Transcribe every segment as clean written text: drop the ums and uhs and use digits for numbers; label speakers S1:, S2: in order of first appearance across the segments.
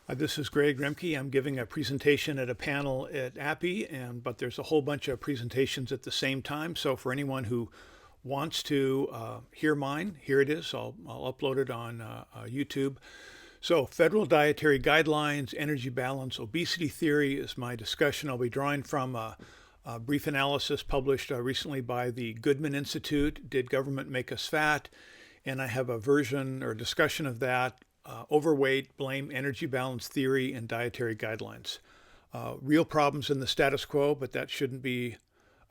S1: This is Greg Remke. I'm giving a presentation at a panel at APEE, but there's a whole bunch of presentations at the same time. So for anyone who wants to hear mine, here it is. I'll upload it on YouTube. So federal dietary guidelines, energy balance, obesity theory is my discussion. I'll be drawing from a brief analysis published recently by the Goodman Institute, Did Government Make Us Fat? And I have a version or discussion of that. Overweight, blame, energy balance theory, and dietary guidelines. Real problems in the status quo, but that shouldn't be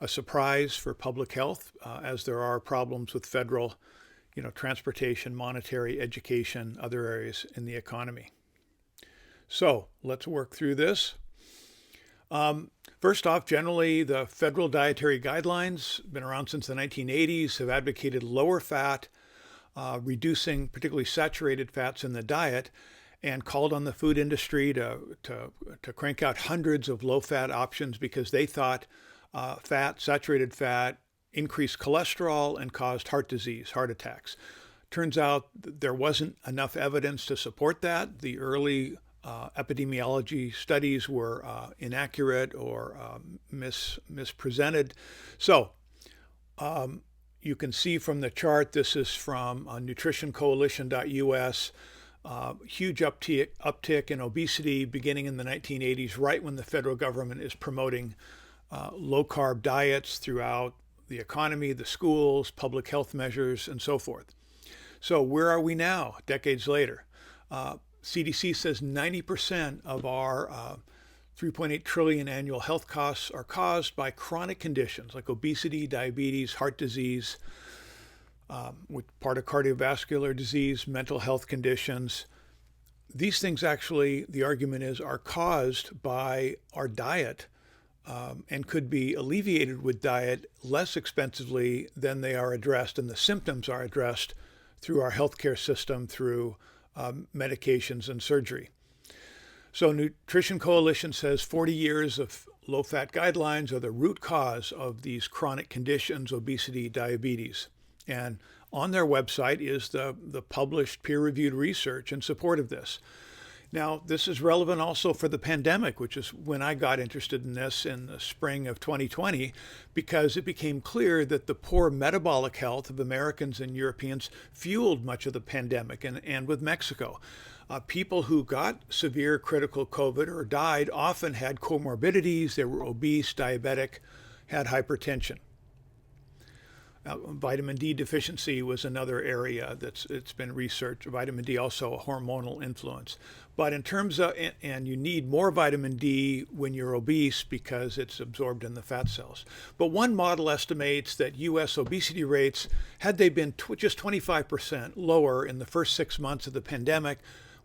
S1: a surprise for public health, as there are problems with federal, transportation, monetary, education, other areas in the economy. So let's work through this. First off, generally, the federal dietary guidelines, been around since the 1980s, have advocated lower fat, reducing particularly saturated fats in the diet, and called on the food industry to crank out hundreds of low-fat options because they thought saturated fat, increased cholesterol and caused heart disease, heart attacks. Turns out there wasn't enough evidence to support that. The early epidemiology studies were inaccurate or mispresented. So, you can see from the chart, this is from nutritioncoalition.us, huge uptick in obesity beginning in the 1980s, right when the federal government is promoting low-carb diets throughout the economy, the schools, public health measures, and so forth. So where are we now, decades later? CDC says 90% of our 3.8 trillion annual health costs are caused by chronic conditions like obesity, diabetes, heart disease, part of cardiovascular disease, mental health conditions. These things actually, the argument is, are caused by our diet and could be alleviated with diet less expensively than they are addressed, and the symptoms are addressed through our healthcare system, through medications and surgery. So Nutrition Coalition says 40 years of low-fat guidelines are the root cause of these chronic conditions, obesity, diabetes. And on their website is the published peer-reviewed research in support of this. Now, this is relevant also for the pandemic, which is when I got interested in this in the spring of 2020, because it became clear that the poor metabolic health of Americans and Europeans fueled much of the pandemic, and with Mexico. People who got severe critical COVID or died often had comorbidities. They were obese, diabetic, had hypertension. Vitamin D deficiency was another area it's been researched. Vitamin D also a hormonal influence. But in terms of, and you need more vitamin D when you're obese because it's absorbed in the fat cells. But one model estimates that U.S. obesity rates, had they been just 25% lower in the first 6 months of the pandemic,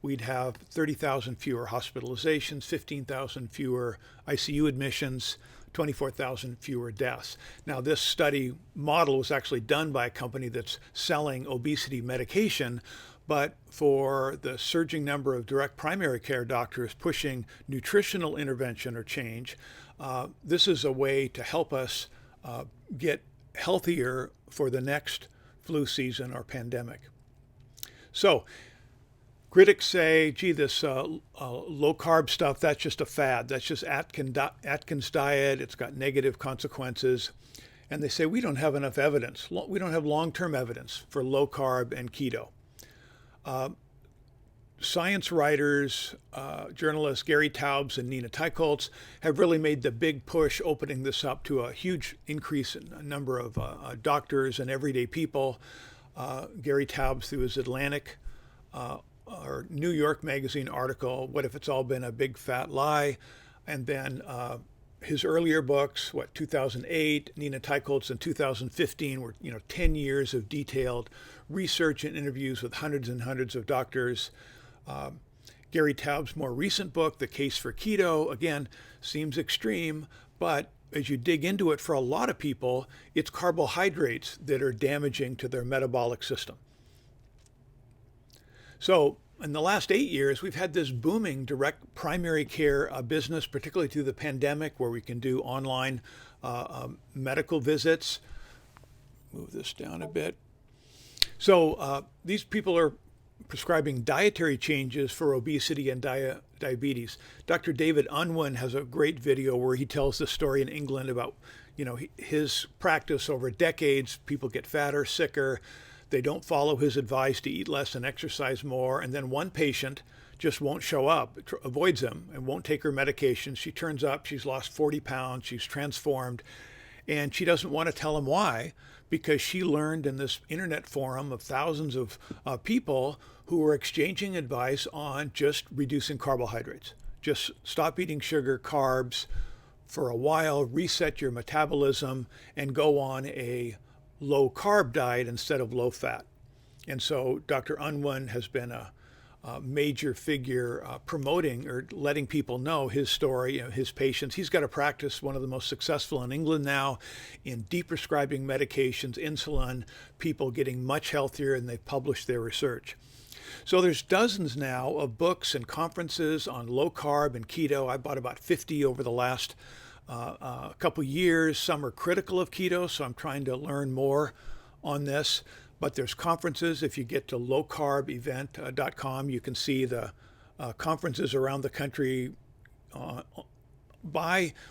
S1: we'd have 30,000 fewer hospitalizations, 15,000 fewer ICU admissions, 24,000 fewer deaths. Now, this study model was actually done by a company that's selling obesity medication, but for the surging number of direct primary care doctors pushing nutritional intervention or change, this is a way to help us get healthier for the next flu season or pandemic. So, critics say, gee, this low-carb stuff, that's just a fad. That's just Atkins diet. It's got negative consequences. And they say, we don't have enough evidence. We don't have long-term evidence for low-carb and keto. Science writers, journalists Gary Taubes and Nina Teicholz have really made the big push, opening this up to a huge increase in a number of doctors and everyday people. Gary Taubes, through his Atlantic or New York Magazine article, What If It's All Been a Big Fat Lie? And then his earlier books, 2008, Nina Teicholz in 2015, were 10 years of detailed research and interviews with hundreds and hundreds of doctors. Gary Taubes' more recent book, The Case for Keto, again, seems extreme, but as you dig into it, for a lot of people, it's carbohydrates that are damaging to their metabolic system. So in the last 8 years, we've had this booming direct primary care business, particularly through the pandemic, where we can do online medical visits. Move this down a bit. So these people are prescribing dietary changes for obesity and diabetes. Dr. David Unwin has a great video where he tells the story in England about, his practice over decades. People get fatter, sicker. They don't follow his advice to eat less and exercise more. And then one patient just won't show up, avoids him, and won't take her medication. She turns up, she's lost 40 pounds, she's transformed, and she doesn't want to tell him why, because she learned in this internet forum of thousands of people who were exchanging advice on just reducing carbohydrates. Just stop eating sugar, carbs for a while, reset your metabolism, and go on a low carb diet instead of low fat. And so Dr. Unwin has been a major figure promoting or letting people know his story, his patients. He's got a practice, one of the most successful in England now, in de-prescribing medications, insulin, people getting much healthier, and they've published their research. So there's dozens now of books and conferences on low carb and keto. I bought about 50 over the last couple years. Some are critical of keto, so I'm trying to learn more on this. But there's conferences. If you get to lowcarbevent.com, you can see the conferences around the country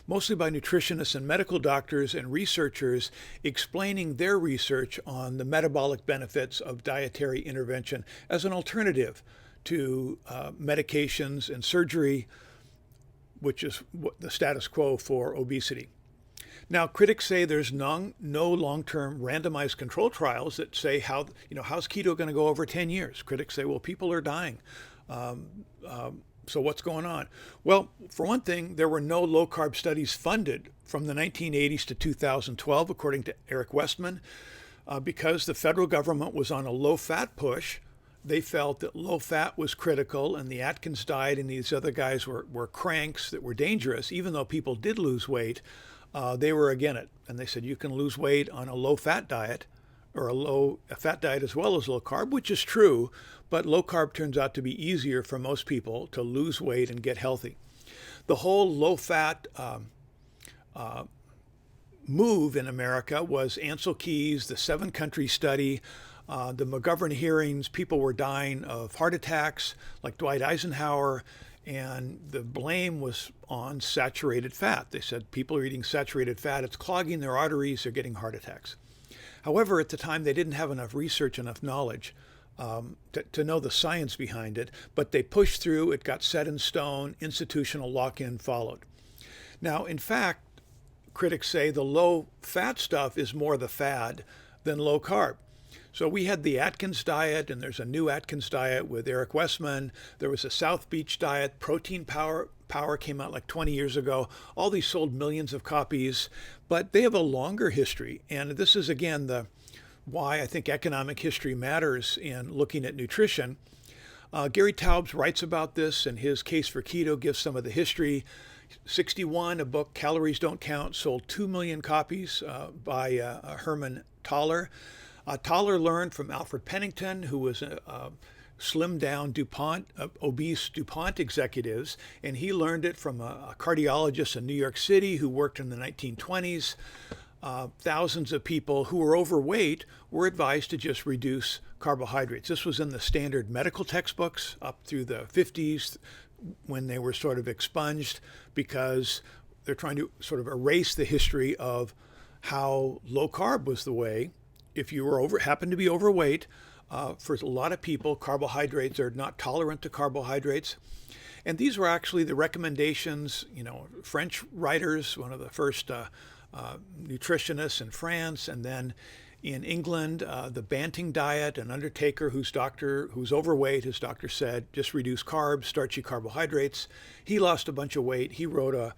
S1: mostly by nutritionists and medical doctors and researchers explaining their research on the metabolic benefits of dietary intervention as an alternative to medications and surgery, which is the status quo for obesity. Now, critics say there's no long-term randomized control trials that say how's keto going to go over 10 years. Critics say, well, people are dying. So what's going on? Well, for one thing, there were no low-carb studies funded from the 1980s to 2012, according to Eric Westman, because the federal government was on a low-fat push. They felt that low fat was critical, and the Atkins diet and these other guys were cranks that were dangerous. Even though people did lose weight, they were against it. And they said you can lose weight on a low fat diet, or a fat diet as well as low carb, which is true, but low carb turns out to be easier for most people to lose weight and get healthy. The whole low fat move in America was Ansel Keys, the 7-country study, the McGovern hearings. People were dying of heart attacks like Dwight Eisenhower, and the blame was on saturated fat. They said people are eating saturated fat, it's clogging their arteries, they're getting heart attacks. However, at the time they didn't have enough research, enough knowledge to know the science behind it, but they pushed through, it got set in stone, institutional lock-in followed. Now, in fact, critics say the low fat stuff is more the fad than low carb. So we had the Atkins diet, and there's a new Atkins diet with Eric Westman. There was a South Beach diet. Protein Power came out like 20 years ago. All these sold millions of copies, but they have a longer history. And this is, again, why I think economic history matters in looking at nutrition. Gary Taubes writes about this, and his Case for Keto gives some of the history. 61, a book, Calories Don't Count, sold 2 million copies by Herman Thaler. Thaler learned from Alfred Pennington, who was slimmed down obese DuPont executives, and he learned it from a cardiologist in New York City who worked in the 1920s. Thousands of people who were overweight were advised to just reduce carbohydrates. This was in the standard medical textbooks up through the 50s when they were sort of expunged, because they're trying to sort of erase the history of how low carb was the way. If you happened to be overweight, for a lot of people, carbohydrates are not tolerant to carbohydrates. And these were actually the recommendations, French writers, one of the first nutritionists in France, and then in England, the Banting diet, an undertaker who's overweight, his doctor said, just reduce carbs, starchy carbohydrates. He lost a bunch of weight. He wrote a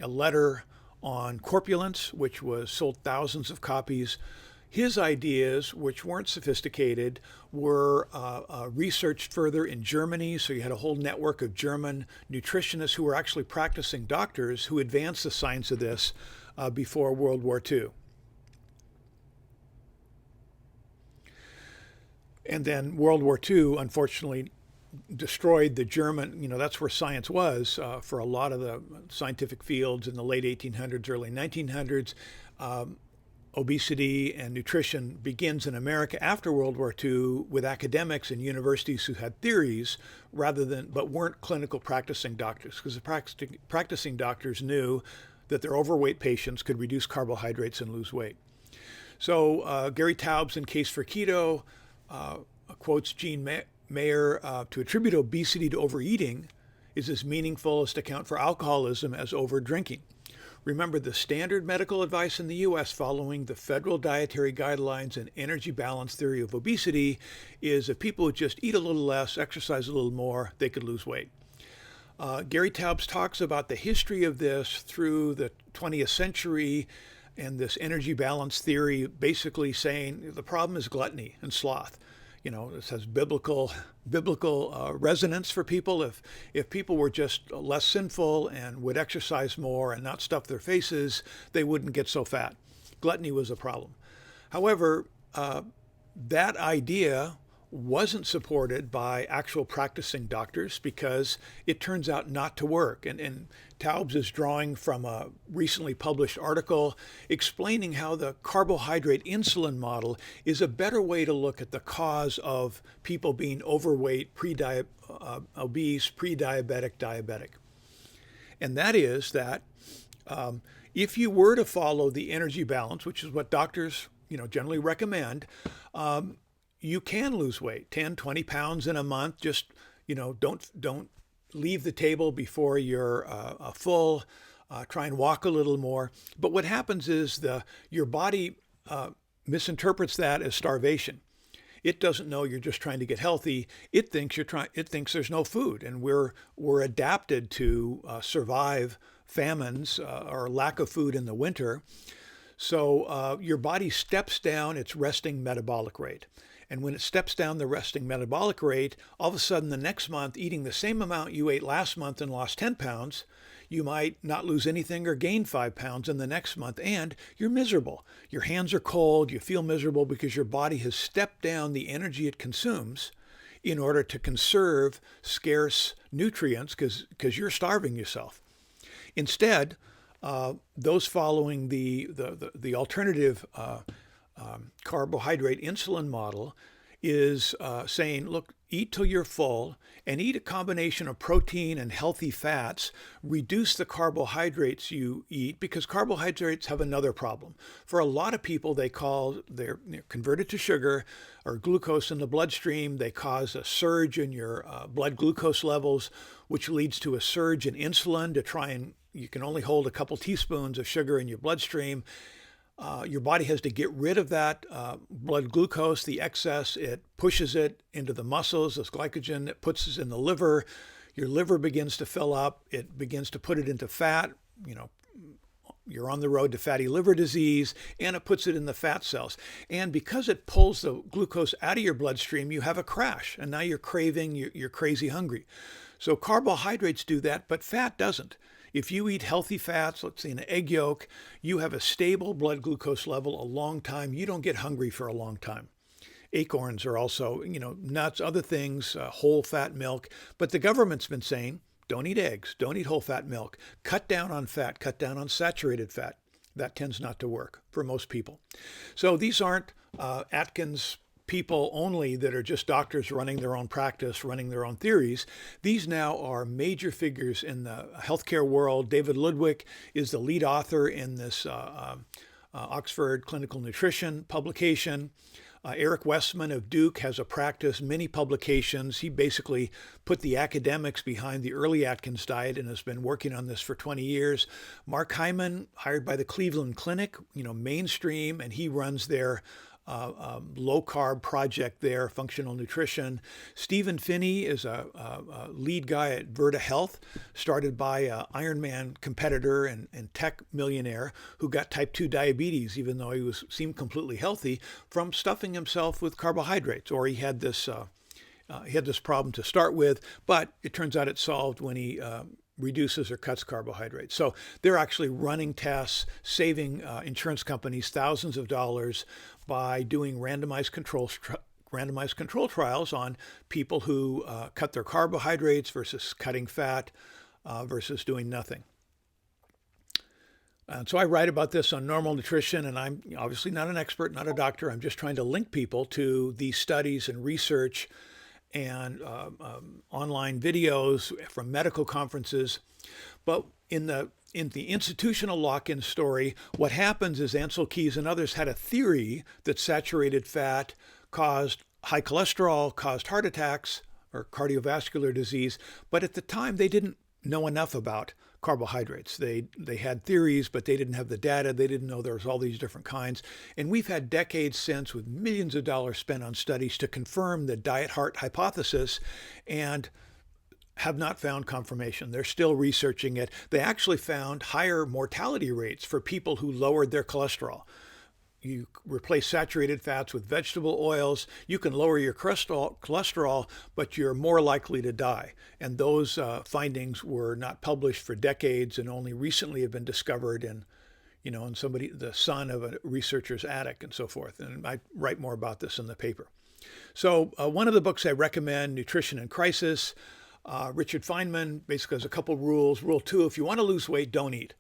S1: letter on corpulence, which was sold thousands of copies. His ideas, which weren't sophisticated, were researched further in Germany. So you had a whole network of German nutritionists who were actually practicing doctors who advanced the science of this before World War II. And then World War II, unfortunately, destroyed the German, that's where science was for a lot of the scientific fields in the late 1800s, early 1900s. obesity and nutrition begins in America after World War II with academics and universities who had theories but weren't clinical practicing doctors, because the practicing doctors knew that their overweight patients could reduce carbohydrates and lose weight. So Gary Taubes in Case for Keto quotes Gene Mayer to attribute obesity to overeating is as meaningful as to account for alcoholism as over drinking. Remember, the standard medical advice in the U.S. following the federal dietary guidelines and energy balance theory of obesity is that people would just eat a little less, exercise a little more, they could lose weight. Gary Taubes talks about the history of this through the 20th century and this energy balance theory, basically saying the problem is gluttony and sloth. You know, this has biblical resonance for people. If people were just less sinful and would exercise more and not stuff their faces, they wouldn't get so fat. Gluttony was a problem. However, that idea wasn't supported by actual practicing doctors because it turns out not to work. And Taubes is drawing from a recently published article explaining how the carbohydrate insulin model is a better way to look at the cause of people being overweight, obese, pre-diabetic, diabetic. And that is that if you were to follow the energy balance, which is what doctors generally recommend, you can lose weight, 10, 20 pounds in a month. Just, don't leave the table before you're full. Try and walk a little more. But what happens is your body misinterprets that as starvation. It doesn't know you're just trying to get healthy. It thinks there's no food, and we're adapted to survive famines or lack of food in the winter. So your body steps down its resting metabolic rate. And when it steps down the resting metabolic rate, all of a sudden the next month, eating the same amount you ate last month and lost 10 pounds, you might not lose anything or gain 5 pounds in the next month, and you're miserable. Your hands are cold, you feel miserable because your body has stepped down the energy it consumes in order to conserve scarce nutrients because you're starving yourself. Instead, those following the alternative carbohydrate insulin model is saying, look, eat till you're full and eat a combination of protein and healthy fats. Reduce the carbohydrates you eat, because carbohydrates have another problem. For a lot of people, they're converted to sugar or glucose in the bloodstream. They cause a surge in your blood glucose levels, which leads to a surge in insulin you can only hold a couple teaspoons of sugar in your bloodstream. Your body has to get rid of that blood glucose, the excess. It pushes it into the muscles as glycogen. It puts it in the liver. Your liver begins to fill up. It begins to put it into fat. You're on the road to fatty liver disease, and it puts it in the fat cells. And because it pulls the glucose out of your bloodstream, you have a crash, and now you're craving, you're crazy hungry. So carbohydrates do that, but fat doesn't. If you eat healthy fats, let's say an egg yolk, you have a stable blood glucose level a long time. You don't get hungry for a long time. Acorns are also, nuts, other things, whole fat milk. But the government's been saying, don't eat eggs, don't eat whole fat milk. Cut down on fat, cut down on saturated fat. That tends not to work for most people. So these aren't Atkins people only that are just doctors running their own practice, running their own theories. These now are major figures in the healthcare world. David Ludwig is the lead author in this Oxford Clinical Nutrition publication. Eric Westman of Duke has a practice, many publications. He basically put the academics behind the early Atkins diet and has been working on this for 20 years. Mark Hyman, hired by the Cleveland Clinic, mainstream, and he runs their low-carb project there, functional nutrition. Stephen Finney is a lead guy at Virta Health, started by an Ironman competitor and tech millionaire who got type 2 diabetes, even though he seemed completely healthy, from stuffing himself with carbohydrates. Or he had this problem to start with, but it turns out it's solved when he reduces or cuts carbohydrates. So they're actually running tests, saving insurance companies thousands of dollars by doing randomized control trials on people who cut their carbohydrates versus cutting fat versus doing nothing. And so I write about this on Normal Nutrition, and I'm obviously not an expert, not a doctor. I'm just trying to link people to these studies and research and online videos from medical conferences. But in the institutional lock-in story, what happens is Ansel Keys and others had a theory that saturated fat caused high cholesterol, caused heart attacks or cardiovascular disease. But at the time, they didn't know enough about carbohydrates. They had theories, but they didn't have the data. They didn't know there was all these different kinds. And we've had decades since with millions of dollars spent on studies to confirm the diet heart hypothesis, and have not found confirmation. They're still researching it. They actually found higher mortality rates for people who lowered their cholesterol. You replace saturated fats with vegetable oils, you can lower your cholesterol, but you're more likely to die. And those findings were not published for decades and only recently have been discovered in, in the son of a researcher's attic and so forth. And I write more about this in the paper. So one of the books I recommend, Nutrition in Crisis, Richard Feynman basically has a couple rules. Rule 2, if you want to lose weight, don't eat.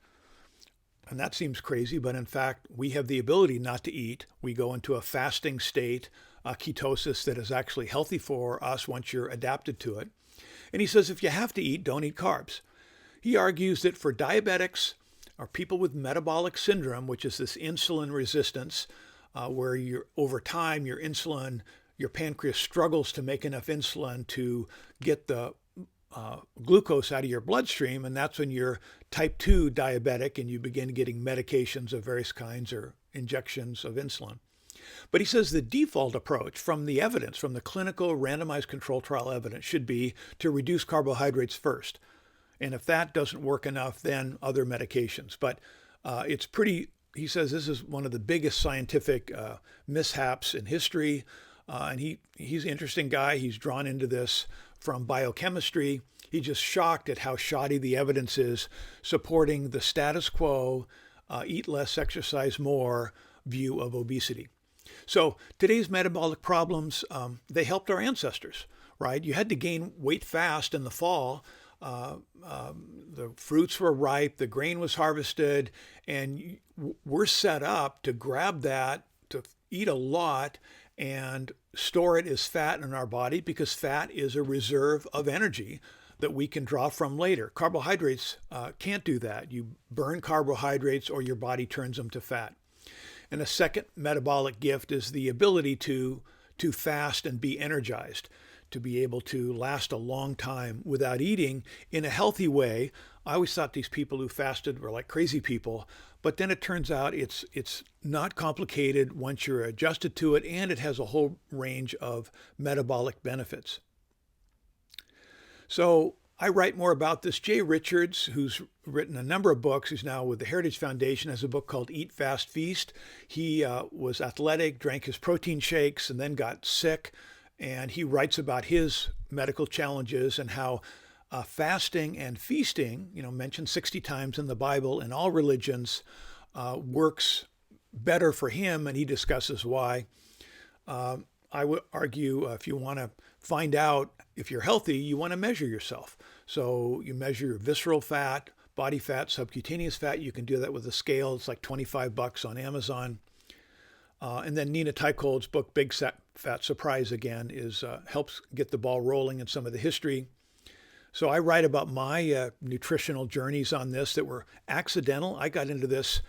S1: And that seems crazy, but in fact, we have the ability not to eat. We go into a fasting state, ketosis, that is actually healthy for us once you're adapted to it. And he says, if you have to eat, don't eat carbs. He argues that for diabetics or people with metabolic syndrome, which is this insulin resistance, where over time, your pancreas struggles to make enough insulin to get the glucose out of your bloodstream, and that's when you're type 2 diabetic and you begin getting medications of various kinds or injections of insulin. But he says the default approach from the evidence, from the clinical randomized control trial evidence, should be to reduce carbohydrates first. And if that doesn't work enough, then other medications. But he says this is one of the biggest scientific mishaps in history. And he's an interesting guy. He's drawn into this from biochemistry. He's just shocked at how shoddy the evidence is supporting the status quo, eat less, exercise more view of obesity. So today's metabolic problems, they helped our ancestors, right? You had to gain weight fast in the fall. The fruits were ripe, the grain was harvested, and we're set up to grab that, to eat a lot, and store it as fat in our body, because fat is a reserve of energy that we can draw from later. Carbohydrates can't do that. You burn carbohydrates or your body turns them to fat. And a second metabolic gift is the ability to fast and be energized, to be able to last a long time without eating in a healthy way. I always thought these people who fasted were like crazy people, but then it turns out it's not complicated once you're adjusted to it, and it has a whole range of metabolic benefits. So I write more about this. Jay Richards, who's written a number of books, who's now with the Heritage Foundation, has a book called Eat, Fast, Feast. He was athletic, drank his protein shakes, and then got sick. And he writes about his medical challenges and how fasting and feasting, mentioned 60 times in the Bible in all religions, works better for him, and he discusses why. I would argue if you want to find out if you're healthy, you want to measure yourself. So you measure your visceral fat, body fat, subcutaneous fat. You can do that with a scale. It's like $25 on Amazon. And then Nina Teicholz's book, Big Fat Surprise, again, helps get the ball rolling in some of the history. So I write about my nutritional journeys on this that were accidental. I got into this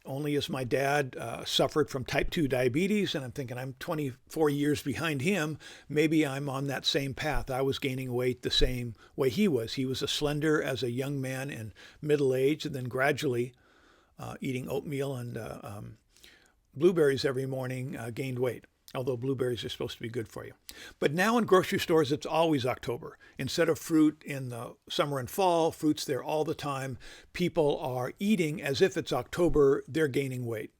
S1: only as my dad suffered from type 2 diabetes, and I'm thinking I'm 24 years behind him. Maybe I'm on that same path. I was gaining weight the same way he was. He was slender as a young man in middle age, and then gradually eating oatmeal and blueberries every morning gained weight, although blueberries are supposed to be good for you. But now in grocery stores, it's always October. Instead of fruit in the summer and fall, fruit's there all the time. People are eating as if it's October. They're gaining weight.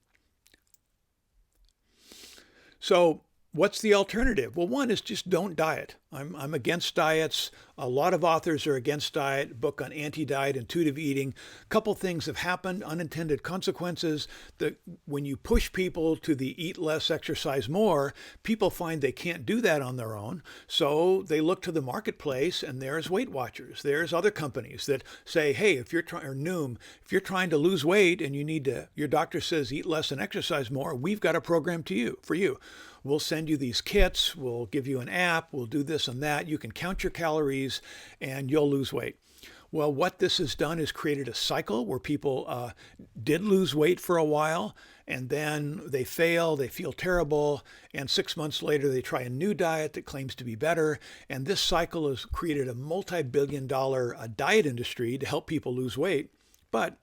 S1: So what's the alternative? Well, one is just don't diet. I'm against diets. A lot of authors are against diet. Book on anti-diet, intuitive eating. A couple things have happened, unintended consequences. That when you push people to the eat less, exercise more, people find they can't do that on their own. So they look to the marketplace, and there's Weight Watchers. There's other companies that say, hey, if you're trying, or Noom, if you're trying to lose weight and you need to, your doctor says eat less and exercise more, we've got a program for you. We'll send you these kits. We'll give you an app. We'll do this and that. You can count your calories and you'll lose weight. Well, what this has done is created a cycle where people did lose weight for a while, and then they fail, they feel terrible, and 6 months later they try a new diet that claims to be better. And this cycle has created a multi-billion-dollar diet industry to help people lose weight. But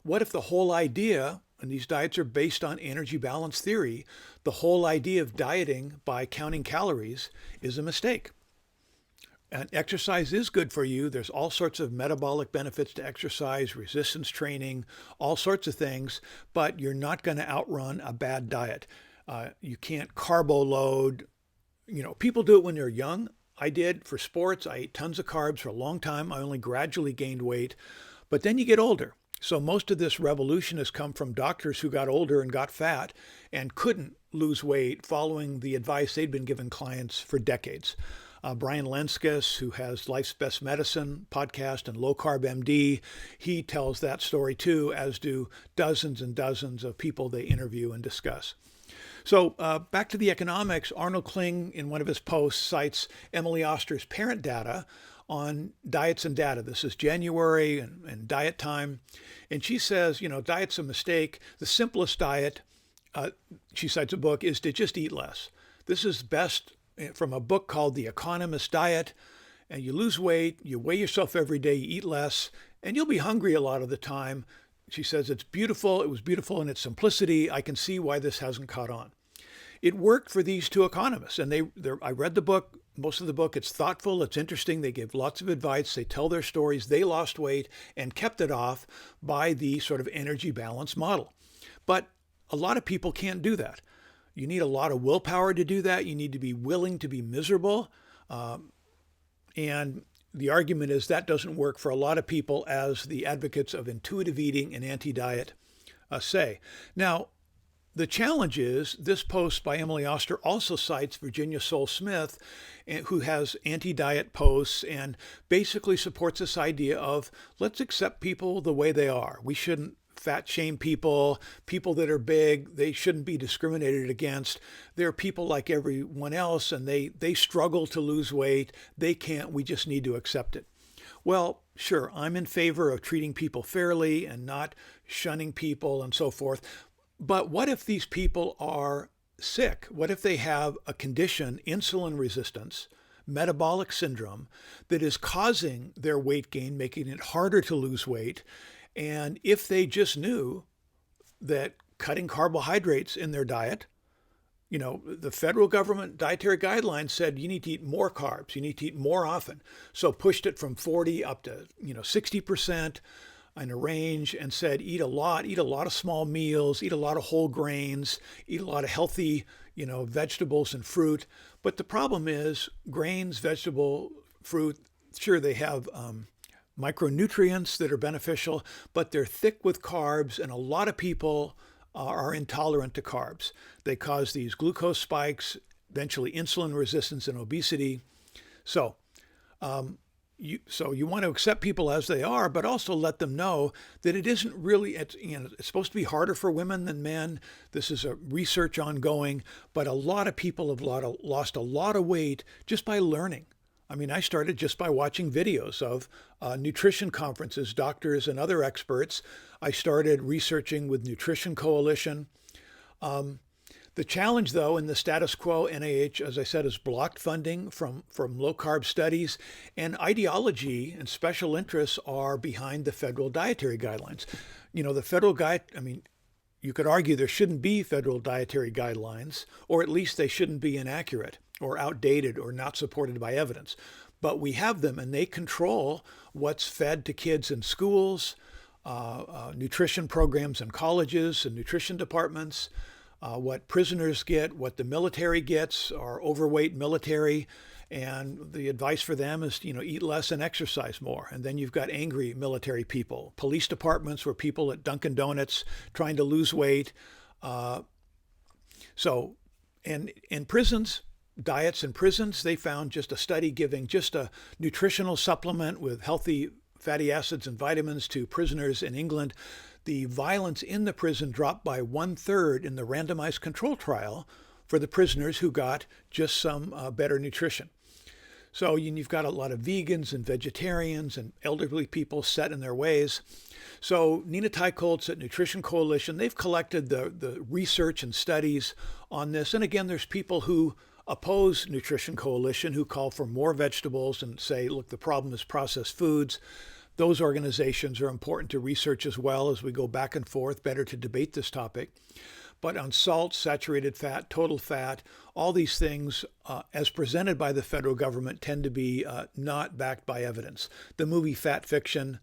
S1: what if the whole idea, and these diets are based on energy balance theory, the whole idea of dieting by counting calories is a mistake? And exercise is good for you. There's all sorts of metabolic benefits to exercise, resistance training, all sorts of things, but you're not going to outrun a bad diet. You can't carbo load. People do it when they're young. I did for sports. I ate tons of carbs for a long time. I only gradually gained weight. But then you get older. So most of this revolution has come from doctors who got older and got fat and couldn't lose weight following the advice they'd been giving clients for decades. Brian Lenskis, who has Life's Best Medicine podcast and Low Carb MD, he tells that story too, as do dozens and dozens of people they interview and discuss. So back to the economics, Arnold Kling in one of his posts cites Emily Oster's parent data on diets and data. This is January and diet time. And she says, diet's a mistake. The simplest diet, she cites a book, is to just eat less. This is best from a book called The Economist Diet. And you lose weight, you weigh yourself every day, you eat less, and you'll be hungry a lot of the time. She says it's beautiful. It was beautiful in its simplicity. I can see why this hasn't caught on. It worked for these two economists. And I read the book, most of the book. It's thoughtful. It's interesting. They give lots of advice. They tell their stories. They lost weight and kept it off by the sort of energy balance model. But a lot of people can't do that. You need a lot of willpower to do that. You need to be willing to be miserable. And the argument is that doesn't work for a lot of people, as the advocates of intuitive eating and anti-diet say. Now, the challenge is this post by Emily Oster also cites Virginia Soule-Smith, who has anti-diet posts and basically supports this idea of let's accept people the way they are. We shouldn't fat shame people that are big. They shouldn't be discriminated against. They're people like everyone else, and they struggle to lose weight. They can't. We just need to accept it. Well, sure, I'm in favor of treating people fairly and not shunning people and so forth. But what if these people are sick? What if they have a condition, insulin resistance, metabolic syndrome, that is causing their weight gain, making it harder to lose weight? And if they just knew that cutting carbohydrates in their diet, the federal government dietary guidelines said you need to eat more carbs, you need to eat more often. So pushed it from 40 up to 60% in a range, and said eat a lot of small meals, eat a lot of whole grains, eat a lot of healthy, vegetables and fruit. But the problem is grains, vegetable, fruit, sure, they have micronutrients that are beneficial, but they're thick with carbs, and a lot of people are intolerant to carbs. They cause these glucose spikes, eventually insulin resistance and obesity. So you want to accept people as they are, but also let them know that it isn't really, it's supposed to be harder for women than men. This is a research ongoing, but a lot of people have lost a lot of weight just by learning. I mean, I started just by watching videos of nutrition conferences, doctors and other experts. I started researching with Nutrition Coalition. The challenge, though, in the status quo, NIH, as I said, has blocked funding from low-carb studies, and ideology and special interests are behind the federal dietary guidelines. The federal you could argue there shouldn't be federal dietary guidelines, or at least they shouldn't be inaccurate or outdated or not supported by evidence. But we have them, and they control what's fed to kids in schools, nutrition programs in colleges and nutrition departments, what prisoners get, what the military gets, our overweight military. And the advice for them is, eat less and exercise more. And then you've got angry military people, police departments where people at Dunkin' Donuts trying to lose weight. And in prisons, diets in prisons, they found just a study giving just a nutritional supplement with healthy fatty acids and vitamins to prisoners in England. The violence in the prison dropped by 1/3 in the randomized control trial for the prisoners who got just some better nutrition. So you've got a lot of vegans and vegetarians and elderly people set in their ways. So Nina Teicholz at Nutrition Coalition, they've collected the research and studies on this. And again, there's people who oppose Nutrition Coalition who call for more vegetables and say, look, the problem is processed foods. Those organizations are important to research as well as we go back and forth, better to debate this topic. But on salt, saturated fat, total fat, all these things, as presented by the federal government, tend to be not backed by evidence. The movie Fat Fiction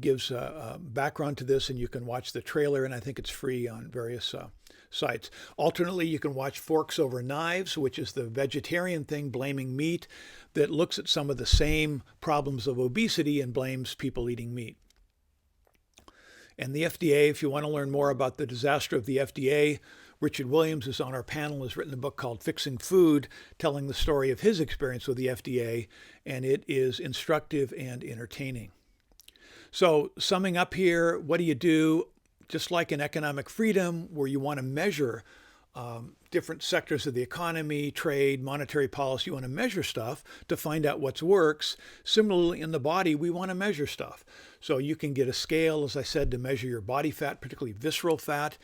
S1: gives a background to this, and you can watch the trailer, and I think it's free on various sites. Alternately, you can watch Forks Over Knives, which is the vegetarian thing blaming meat that looks at some of the same problems of obesity and blames people eating meat. And the FDA, if you want to learn more about the disaster of the FDA, Richard Williams is on our panel, has written a book called Fixing Food, telling the story of his experience with the FDA, and it is instructive and entertaining. So summing up here, what do you do? Just like in economic freedom, where you want to measure different sectors of the economy, trade, monetary policy, you want to measure stuff to find out what works. Similarly, in the body, we want to measure stuff. So you can get a scale, as I said, to measure your body fat, particularly visceral fat.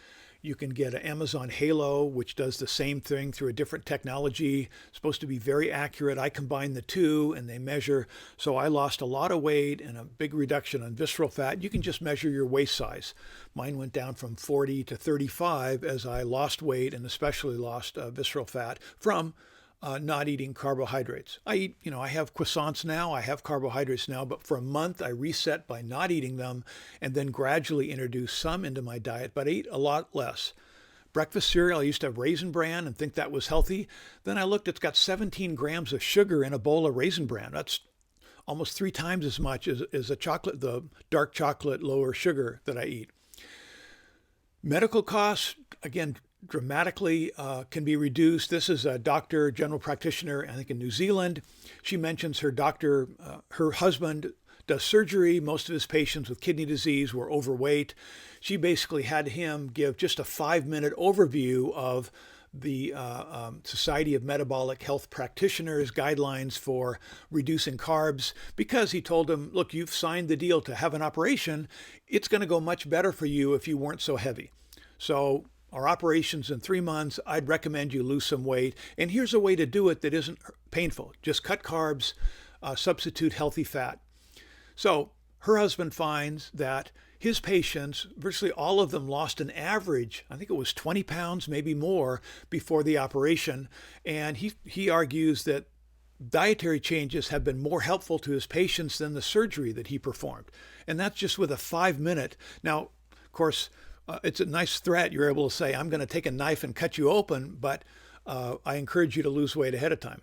S1: You can get an Amazon Halo, which does the same thing through a different technology. It's supposed to be very accurate. I combine the two and they measure. So I lost a lot of weight and a big reduction on visceral fat. You can just measure your waist size. Mine went down from 40 to 35 as I lost weight and especially lost visceral fat from not eating carbohydrates. I have croissants now, I have carbohydrates now, but for a month I reset by not eating them and then gradually introduced some into my diet, but I eat a lot less. Breakfast cereal, I used to have Raisin Bran and think that was healthy. Then I looked, it's got 17 grams of sugar in a bowl of Raisin Bran. That's almost 3 times as much as the dark chocolate, lower sugar that I eat. Medical costs, again, dramatically can be reduced. This is a doctor, general practitioner, I think in New Zealand. She mentions her doctor, her husband does surgery. Most of his patients with kidney disease were overweight. She basically had him give just a 5-minute overview of the Society of Metabolic Health Practitioners guidelines for reducing carbs, because he told him, look, you've signed the deal to have an operation. It's going to go much better for you if you weren't so heavy. So our operation's in 3 months. I'd recommend you lose some weight. And here's a way to do it that isn't painful. Just cut carbs, substitute healthy fat. So her husband finds that his patients, virtually all of them lost an average, I think it was 20 pounds, maybe more, before the operation. And he argues that dietary changes have been more helpful to his patients than the surgery that he performed. And that's just with a 5-minute. Now, of course, it's a nice threat. You're able to say, I'm going to take a knife and cut you open, but I encourage you to lose weight ahead of time.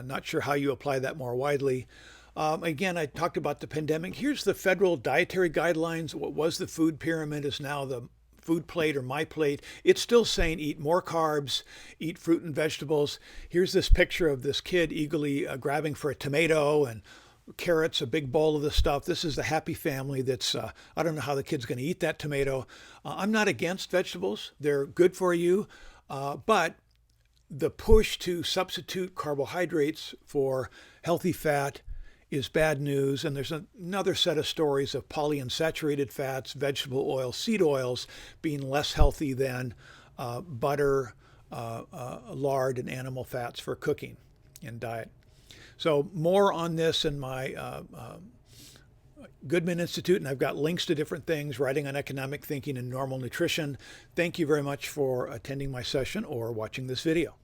S1: Not sure how you apply that more widely. Again, I talked about the pandemic. Here's the federal dietary guidelines. What was the food pyramid is now the food plate or my plate. It's still saying eat more carbs, eat fruit and vegetables. Here's this picture of this kid eagerly grabbing for a tomato and carrots, a big bowl of this stuff. This is the happy family that's, I don't know how the kid's going to eat that tomato. I'm not against vegetables. They're good for you. But the push to substitute carbohydrates for healthy fat is bad news. And there's another set of stories of polyunsaturated fats, vegetable oil, seed oils being less healthy than butter, lard, and animal fats for cooking and diet. So more on this in my Goodman Institute, and I've got links to different things, writing on economic thinking and normal nutrition. Thank you very much for attending my session or watching this video.